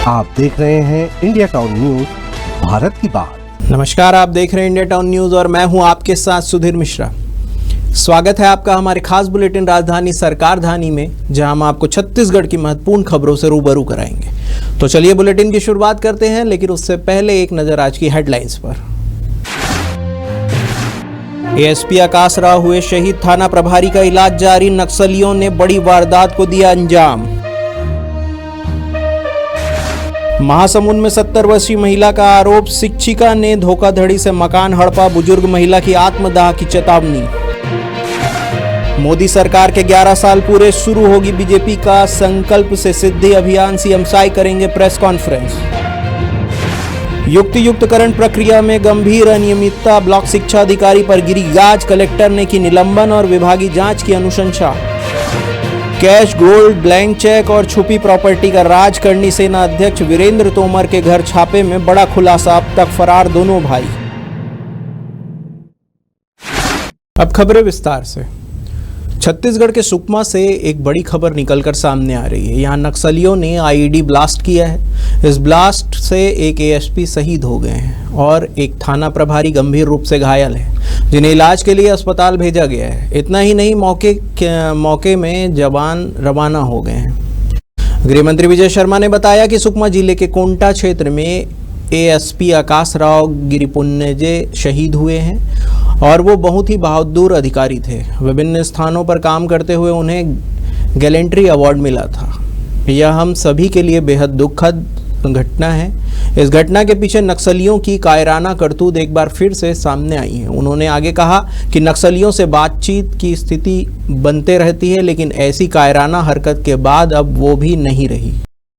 आप देख रहे हैं इंडिया टाउन न्यूज, भारत की बात। नमस्कार, आप देख रहे हैं इंडिया टाउन न्यूज और मैं हूं आपके साथ सुधीर मिश्रा। स्वागत है आपका हमारे खास बुलेटिन राजधानी सरकारधानी में, जहां हम आपको छत्तीसगढ़ की महत्वपूर्ण खबरों से रूबरू कराएंगे। तो चलिए बुलेटिन की शुरुआत करते हैं, लेकिन उससे पहले एक नजर आज की हेडलाइंस पर। एएसपी आकाश राव हुए शहीद, थाना प्रभारी का इलाज जारी, नक्सलियों ने बड़ी वारदात को दिया अंजाम। महासमुंद में 70 वर्षीय महिला का आरोप, शिक्षिका ने धोखाधड़ी से मकान हड़पा, बुजुर्ग महिला की आत्मदाह की चेतावनी। मोदी सरकार के 11 साल पूरे, शुरू होगी बीजेपी का संकल्प से सिद्धि अभियान, सीएम साई करेंगे प्रेस कॉन्फ्रेंस। युक्तियुक्तकरण प्रक्रिया में गंभीर अनियमितता, ब्लॉक शिक्षा अधिकारी पर गिरी गाज, कलेक्टर ने की निलंबन और विभागीय जांच की अनुशंसा। कैश, गोल्ड, ब्लैंक चेक और छुपी प्रॉपर्टी का राज, करनी सेना अध्यक्ष वीरेंद्र तोमर के घर छापे में बड़ा खुलासा, अब तक फरार दोनों भाई। अब खबरें विस्तार से। छत्तीसगढ़ के सुकमा से एक बड़ी खबर निकलकर सामने आ रही है। यहाँ नक्सलियों ने आईईडी ब्लास्ट किया है। इस ब्लास्ट से एक एएसपी शहीद हो गए हैं और एक थाना प्रभारी गंभीर रूप से घायल है, जिन्हें इलाज के लिए अस्पताल भेजा गया है। इतना ही नहीं, मौके में जवान रवाना हो गए हैं। गृह मंत्री विजय शर्मा ने बताया कि सुकमा जिले के कोंटा क्षेत्र में एएसपी आकाश राव गिरिपुन्नेजे शहीद हुए हैं और वो बहुत ही बहादुर अधिकारी थे। विभिन्न स्थानों पर काम करते हुए उन्हें गैलेंट्री अवार्ड मिला था। यह हम सभी के लिए बेहद दुखद घटना है। इस घटना के पीछे नक्सलियों की कायराना करतूत एक बार फिर से सामने आई है। उन्होंने आगे कहा कि नक्सलियों से बातचीत की स्थिति बनते रहती है, लेकिन ऐसी कायराना हरकत के बाद अब वो भी नहीं रही।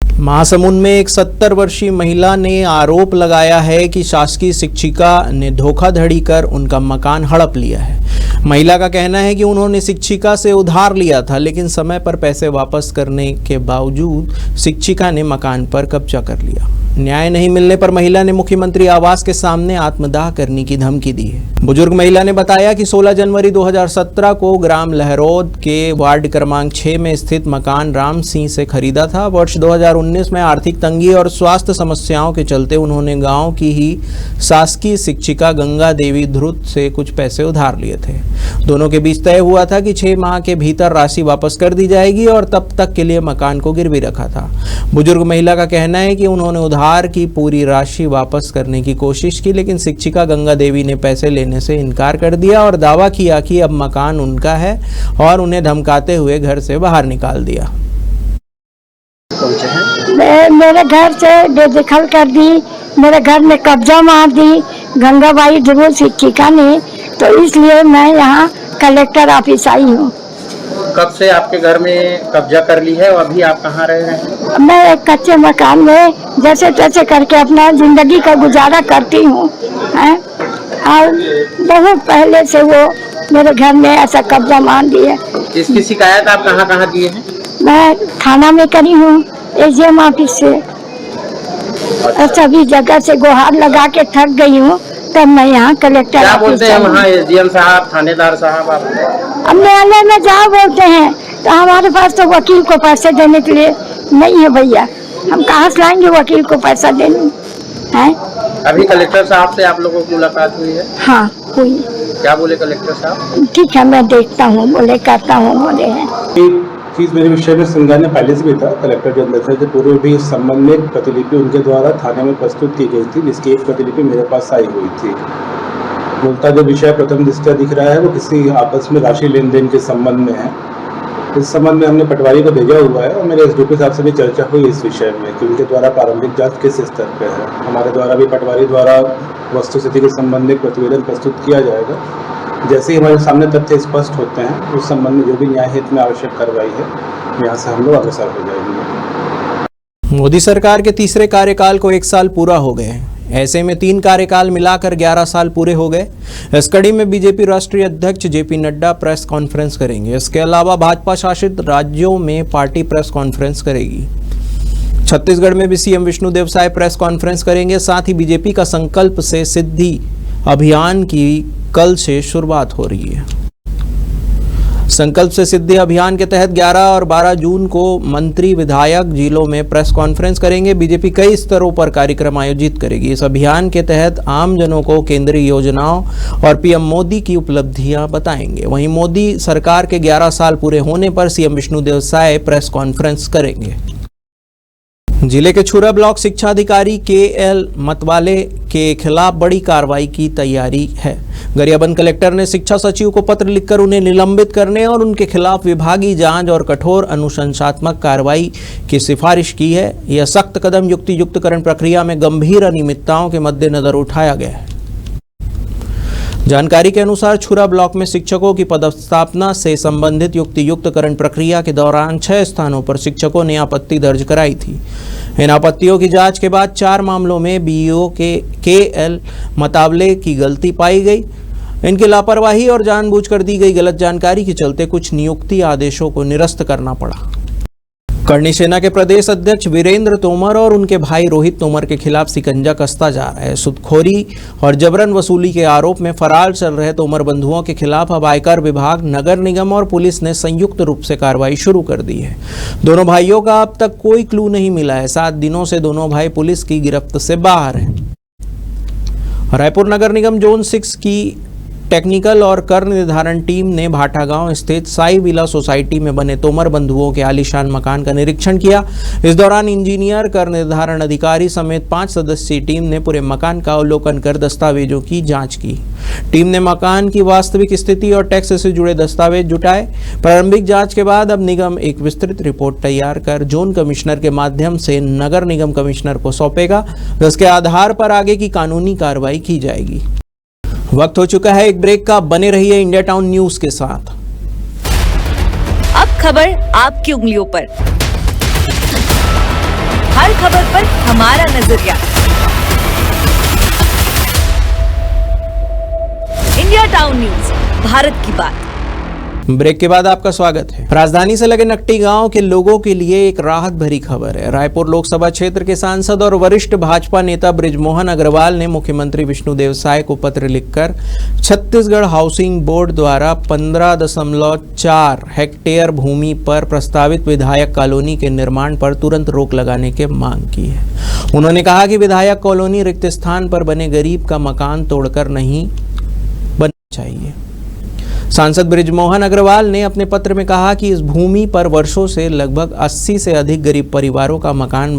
महासमुंद में एक 70 वर्षीय महिला ने आरोप लगाया है कि शासकीय शिक्षिका ने धोखाधड़ी कर उनका मकान हड़प लिया है। महिला का कहना है कि उन्होंने शिक्षिका से उधार लिया था, लेकिन समय पर पैसे वापस करने के बावजूद शिक्षिका ने मकान पर कब्जा कर लिया। न्याय नहीं मिलने पर महिला ने मुख्यमंत्री आवास के सामने आत्मदाह करने की धमकी दी है। बुजुर्ग महिला ने बताया कि 16 जनवरी 2017 को ग्राम लहरौद के वार्ड क्रमांक 6 में स्थित मकान राम सिंह से खरीदा था। वर्ष 2019 में आर्थिक तंगी और स्वास्थ्य समस्याओं के चलते उन्होंने गांव की ही शासकीय शिक्षिका गंगा देवी ध्रुत से कुछ पैसे उधार लिए थे। दोनों के बीच तय हुआ था कि 6 माह के भीतर राशि वापस कर दी जाएगी और तब तक के लिए मकान को गिरवी रखा था। बुजुर्ग महिला का कहना है कि उन्होंने उधार की पूरी राशि वापस करने की कोशिश की, लेकिन शिक्षिका गंगा देवी ने पैसे लेने से इनकार कर दिया और दावा किया कि अब मकान उनका है और उन्हें धमकाते हुए घर से बाहर निकाल दिया। मेरे घर से बेदखल कर दी, मेरे घर में कब्जा मार दी गंगाबाई ध्रुव शिक्षिका ने, तो इसलिए मैं यहाँ कलेक्टर ऑफिस आई हूँ। कब से आपके घर में कब्जा कर ली है और अभी आप कहाँ रह रहे हैं? मैं एक कच्चे मकान में जैसे तैसे करके अपना जिंदगी का गुजारा करती हूँ, और बहुत पहले से वो मेरे घर में ऐसा कब्जा मार दिए। इसकी शिकायत आप कहाँ कहाँ दिए हैं? मैं थाना में करी हूँ, एजीएम ऑफिस से, और सभी जगह से गुहार लगा के थक गई हूँ। तब मैं यहाँ कलेक्टर क्या बोलते हैं वहाँ एसडीएम साहब, थानेदार साहब? अब न्यायालय में जाओ बोलते हैं, तो हमारे पास तो वकील को पैसे देने के लिए नहीं है भैया। हम कहाँ से लाएंगे वकील को पैसा देने हैं? अभी कलेक्टर साहब से आप लोगों की मुलाकात हुई है? हाँ हुई। क्या बोले कलेक्टर साहब? ठीक है, मैं देखता हूँ, बोले करता हूँ, बोले हैं। चीज़ मेरे विषय में संज्ञान पहले से भी था। कलेक्टर जो अंदर से पूर्व भी इस संबंध में प्रतिलिपि उनके द्वारा थाने में प्रस्तुत की गई थी, जिसकी एक प्रतिलिपि मेरे पास आई हुई थी। मूलतः जो विषय प्रथम दृष्टया दिख रहा है वो किसी आपस में राशि लेन देन के संबंध में है। इस संबंध में हमने पटवारी को भेजा हुआ है और मेरे एसडीपी साहब से भी चर्चा हुई इस विषय में कि उनके द्वारा प्रारंभिक जांच किस स्तर पर है। हमारे द्वारा भी पटवारी द्वारा वस्तुस्थिति के संबंध में प्रतिवेदन प्रस्तुत किया जाएगा। जैसे ही हमारे सामने तथ्य स्पष्ट होते हैं, उस संबंध में जो भी न्याय हित में आवश्यक कार्रवाई है, यहाँ से हम लोग अग्रसर हो जाएंगे। मोदी सरकार के तीसरे कार्यकाल को 1 साल पूरा हो गए। ऐसे में 3 कार्यकाल मिलाकर 11 साल पूरे हो गए। इस कड़ी में बीजेपी राष्ट्रीय अध्यक्ष जेपी नड्डा प्रेस कॉन्फ्रेंस करेंगे। इसके अलावा भाजपा शासित राज्यों में पार्टी प्रेस कॉन्फ्रेंस करेगी। छत्तीसगढ़ में भी CM Vishnudeo Sai press conference करेंगे। साथ ही बीजेपी का संकल्प से सिद्धि अभियान की कल से शुरुआत हो रही है। संकल्प से सिद्धि अभियान के तहत 11 और 12 जून को मंत्री विधायक जिलों में प्रेस कॉन्फ्रेंस करेंगे। बीजेपी कई स्तरों पर कार्यक्रम आयोजित करेगी। इस अभियान के तहत आमजनों को केंद्रीय योजनाओं और पीएम मोदी की उपलब्धियां बताएंगे। वहीं मोदी सरकार के 11 साल पूरे होने पर CM Vishnudeo Sai press conference करेंगे। जिले के छुरा ब्लॉक शिक्षा अधिकारी KL मतवाले के खिलाफ बड़ी कार्रवाई की तैयारी है। गरियाबंद कलेक्टर ने शिक्षा सचिव को पत्र लिखकर उन्हें निलंबित करने और उनके खिलाफ विभागीय जांच और कठोर अनुशंसात्मक कार्रवाई की सिफारिश की है। यह सख्त कदम युक्तियुक्तकरण प्रक्रिया में गंभीर अनियमितताओं के मद्देनजर उठाया गया है। जानकारी के अनुसार छुरा ब्लॉक में शिक्षकों की पदस्थापना से संबंधित युक्तियुक्तकरण प्रक्रिया के दौरान 6 स्थानों पर शिक्षकों ने आपत्ति दर्ज कराई थी। इन आपत्तियों की जांच के बाद 4 मामलों में BEO के KL मतवाले की गलती पाई गई। इनकी लापरवाही और जानबूझकर दी गई गलत जानकारी के चलते कुछ नियुक्ति आदेशों को निरस्त करना पड़ा। करणी सेना के प्रदेश अध्यक्ष वीरेंद्र तोमर और उनके भाई रोहित तोमर के खिलाफ शिकंजा कसता जा रहा है। सूदखोरी और जबरन वसूली के आरोप में फरार चल रहे तोमर बंधुओं के खिलाफ अब आयकर विभाग, नगर निगम और पुलिस ने संयुक्त रूप से कार्रवाई शुरू कर दी है। दोनों भाइयों का अब तक कोई क्लू नहीं मिला है। 7 दिनों से दोनों भाई पुलिस की गिरफ्त से बाहर हैं। रायपुर नगर निगम जोन 6 की टेक्निकल और कर निर्धारण टीम ने भाटा गांव स्थित साई विला सोसाइटी में बने तोमर बंधुओं के आलीशान मकान का निरीक्षण किया। इस दौरान इंजीनियर, कर निर्धारण अधिकारी समेत 5 सदस्यीय टीम ने पूरे मकान का अवलोकन कर दस्तावेजों की जांच की। टीम ने मकान की वास्तविक स्थिति और टैक्स से जुड़े दस्तावेज जुटाए। प्रारंभिक जांच के बाद अब निगम एक विस्तृत रिपोर्ट तैयार कर जोन कमिश्नर के माध्यम से नगर निगम कमिश्नर को सौंपेगा, जिसके आधार पर आगे की कानूनी कार्रवाई की जाएगी। वक्त हो चुका है एक ब्रेक का। बने रहिए इंडिया टाउन न्यूज के साथ। अब खबर आपकी उंगलियों पर, हर खबर पर हमारा नजरिया। इंडिया टाउन न्यूज, भारत की बात। ब्रेक के बाद आपका स्वागत है। राजधानी से लगे नकटी गांव के लोगों के लिए एक राहत भरी खबर है। रायपुर लोकसभा क्षेत्र के सांसद और वरिष्ठ भाजपा नेता बृजमोहन अग्रवाल ने मुख्यमंत्री विष्णुदेव साय को पत्र लिखकर छत्तीसगढ़ हाउसिंग बोर्ड द्वारा 15.4 हेक्टेयर भूमि पर प्रस्तावित विधायक कॉलोनी के निर्माण पर तुरंत रोक लगाने की मांग की है। उन्होंने कहा कि विधायक कॉलोनी रिक्त स्थान पर बने गरीब का मकान तोड़कर नहीं बनना चाहिए। सांसद बृजमोहन अग्रवाल ने अपने पत्र में कहा कि इस भूमि पर वर्षों से लगभग 80 से अधिक गरीब परिवारों का मकान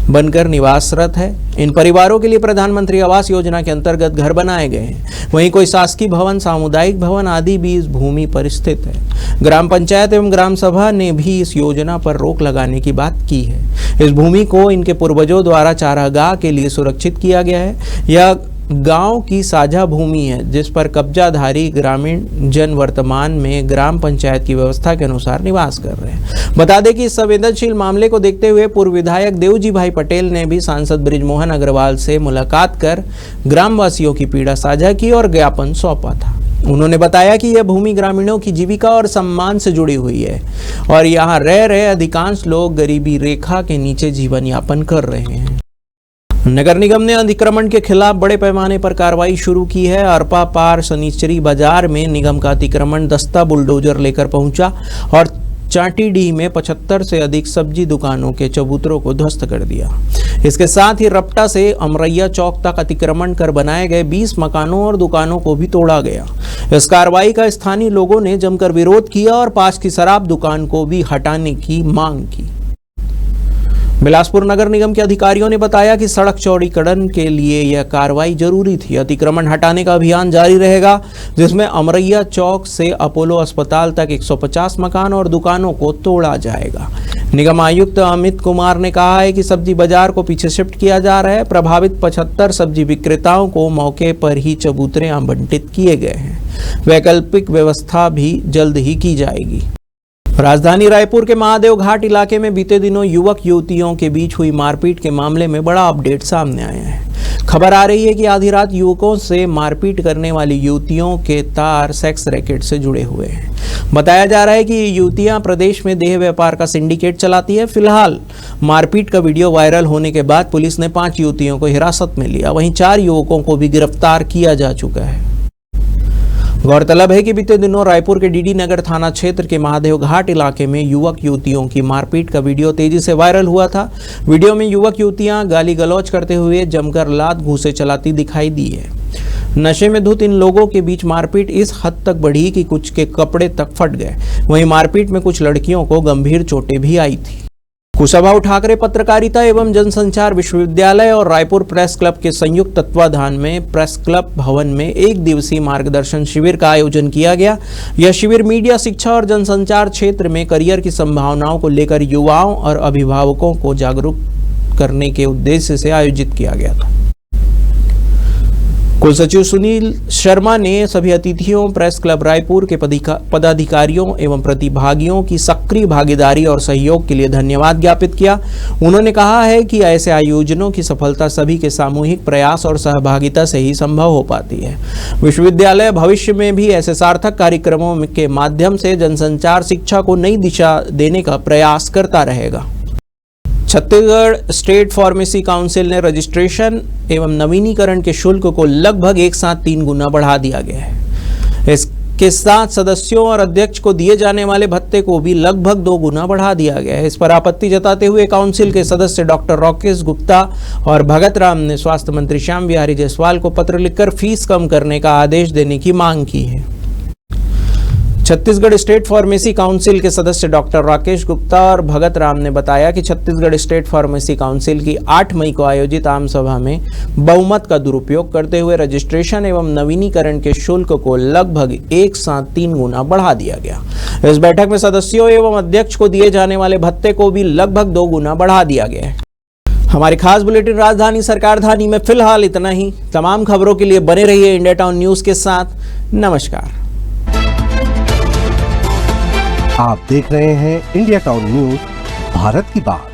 बनकर निवासरत है। इन परिवारों के लिए प्रधानमंत्री आवास योजना के अंतर्गत घर बनाए गए हैं। वहीं कोई शासकीय भवन, सामुदायिक भवन आदि भी इस भूमि पर स्थित है। ग्राम पंचायत एवं ग्राम सभा ने भी इस योजना पर रोक लगाने की बात की है। इस भूमि को इनके पूर्वजों द्वारा चारागाह के लिए सुरक्षित किया गया है। यह गांव की साझा भूमि है जिस पर कब्जाधारी ग्रामीण जन वर्तमान में ग्राम पंचायत की व्यवस्था के अनुसार निवास कर रहे हैं। बता दें कि इस संवेदनशील मामले को देखते हुए पूर्व विधायक देवजी भाई पटेल ने भी सांसद बृजमोहन अग्रवाल से मुलाकात कर ग्रामवासियों की पीड़ा साझा की और ज्ञापन सौंपा था। उन्होंने बताया कि यह भूमि ग्रामीणों की जीविका और सम्मान से जुड़ी हुई है और यहाँ रह रहे अधिकांश लोग गरीबी रेखा के नीचे जीवन यापन कर रहे हैं। नगर निगम ने अतिक्रमण के खिलाफ बड़े पैमाने पर कार्रवाई शुरू की है। अरपा पार शनिचरी बाजार में निगम का अतिक्रमण दस्ता बुलडोजर लेकर पहुंचा और चाटीडीह में 75 से अधिक सब्जी दुकानों के चबूतरों को ध्वस्त कर दिया। इसके साथ ही रपटा से अमरैया चौक तक अतिक्रमण कर बनाए गए 20 मकानों और दुकानों को भी तोड़ा गया। इस कार्रवाई का स्थानीय लोगों ने जमकर विरोध किया और पास की शराब दुकान को भी हटाने की मांग की। बिलासपुर नगर निगम के अधिकारियों ने बताया कि सड़क चौड़ीकरण के लिए यह कार्रवाई जरूरी थी। अतिक्रमण हटाने का अभियान जारी रहेगा, जिसमें अमरैया चौक से अपोलो अस्पताल तक 150 मकान और दुकानों को तोड़ा जाएगा। निगम आयुक्त अमित कुमार ने कहा है कि सब्जी बाजार को पीछे शिफ्ट किया जा रहा है। प्रभावित 75 सब्जी विक्रेताओं को मौके पर ही चबूतरे आवंटित किए गए हैं। वैकल्पिक व्यवस्था भी जल्द ही की जाएगी। राजधानी रायपुर के महादेव घाट इलाके में बीते दिनों युवक युवतियों के बीच हुई मारपीट के मामले में बड़ा अपडेट सामने आया है। खबर आ रही है कि आधी रात युवकों से मारपीट करने वाली युवतियों के तार सेक्स रैकेट से जुड़े हुए हैं। बताया जा रहा है कि ये युवतियां प्रदेश में देह व्यापार का सिंडिकेट चलाती है। फिलहाल मारपीट का वीडियो वायरल होने के बाद पुलिस ने 5 युवतियों को हिरासत में लिया। वहीं 4 युवकों को भी गिरफ्तार किया जा चुका है। गौरतलब है कि बीते दिनों रायपुर के डीडी नगर थाना क्षेत्र के महादेव घाट इलाके में युवक युवतियों की मारपीट का वीडियो तेजी से वायरल हुआ था। वीडियो में युवक युवतियां गाली गलौज करते हुए जमकर लात घूंसे चलाती दिखाई दी है। नशे में धुत इन लोगों के बीच मारपीट इस हद तक बढ़ी कि कुछ के कपड़े तक फट गए। वहीं मारपीट में कुछ लड़कियों को गंभीर चोटें भी आई थी। कुशाभाऊ ठाकरे पत्रकारिता एवं जनसंचार विश्वविद्यालय और रायपुर प्रेस क्लब के संयुक्त तत्वाधान में प्रेस क्लब भवन में एक दिवसीय मार्गदर्शन शिविर का आयोजन किया गया। यह शिविर मीडिया, शिक्षा और जनसंचार क्षेत्र में करियर की संभावनाओं को लेकर युवाओं और अभिभावकों को जागरूक करने के उद्देश्य से आयोजित किया गया था। कुलसचिव सुनील शर्मा ने सभी अतिथियों, प्रेस क्लब रायपुर के पदाधिकारियों एवं प्रतिभागियों की सक्रिय भागीदारी और सहयोग के लिए धन्यवाद ज्ञापित किया। उन्होंने कहा है कि ऐसे आयोजनों की सफलता सभी के सामूहिक प्रयास और सहभागिता से ही संभव हो पाती है। विश्वविद्यालय भविष्य में भी ऐसे सार्थक कार्यक्रमों के माध्यम से जनसंचार शिक्षा को नई दिशा देने का प्रयास करता रहेगा। छत्तीसगढ़ स्टेट फार्मेसी काउंसिल ने रजिस्ट्रेशन एवं नवीनीकरण के शुल्क को लगभग एक साथ 3 गुना बढ़ा दिया गया है। इसके साथ सदस्यों और अध्यक्ष को दिए जाने वाले भत्ते को भी लगभग 2 गुना बढ़ा दिया गया है। इस पर आपत्ति जताते हुए काउंसिल के सदस्य डॉक्टर राकेश गुप्ता और भगत राम ने स्वास्थ्य मंत्री श्याम बिहारी जायसवाल को पत्र लिखकर फीस कम करने का आदेश देने की मांग की है। छत्तीसगढ़ स्टेट फार्मेसी काउंसिल के सदस्य डॉक्टर राकेश गुप्ता और भगत राम ने बताया कि छत्तीसगढ़ स्टेट फार्मेसी काउंसिल की 8 मई को आयोजित आम सभा में बहुमत का दुरुपयोग करते हुए रजिस्ट्रेशन एवं नवीनीकरण के शुल्क को लगभग एक साथ 3 गुना बढ़ा दिया गया। इस बैठक में सदस्यों एवं अध्यक्ष को दिए जाने वाले भत्ते को भी लगभग 2 गुना बढ़ा दिया गया है। हमारी खास बुलेटिन राजधानी सरकार धानी में फिलहाल इतना ही। तमाम खबरों के लिए बने रहिए इंडिया टाउन न्यूज के साथ। नमस्कार। आप देख रहे हैं इंडिया टाउन न्यूज, भारत की बात।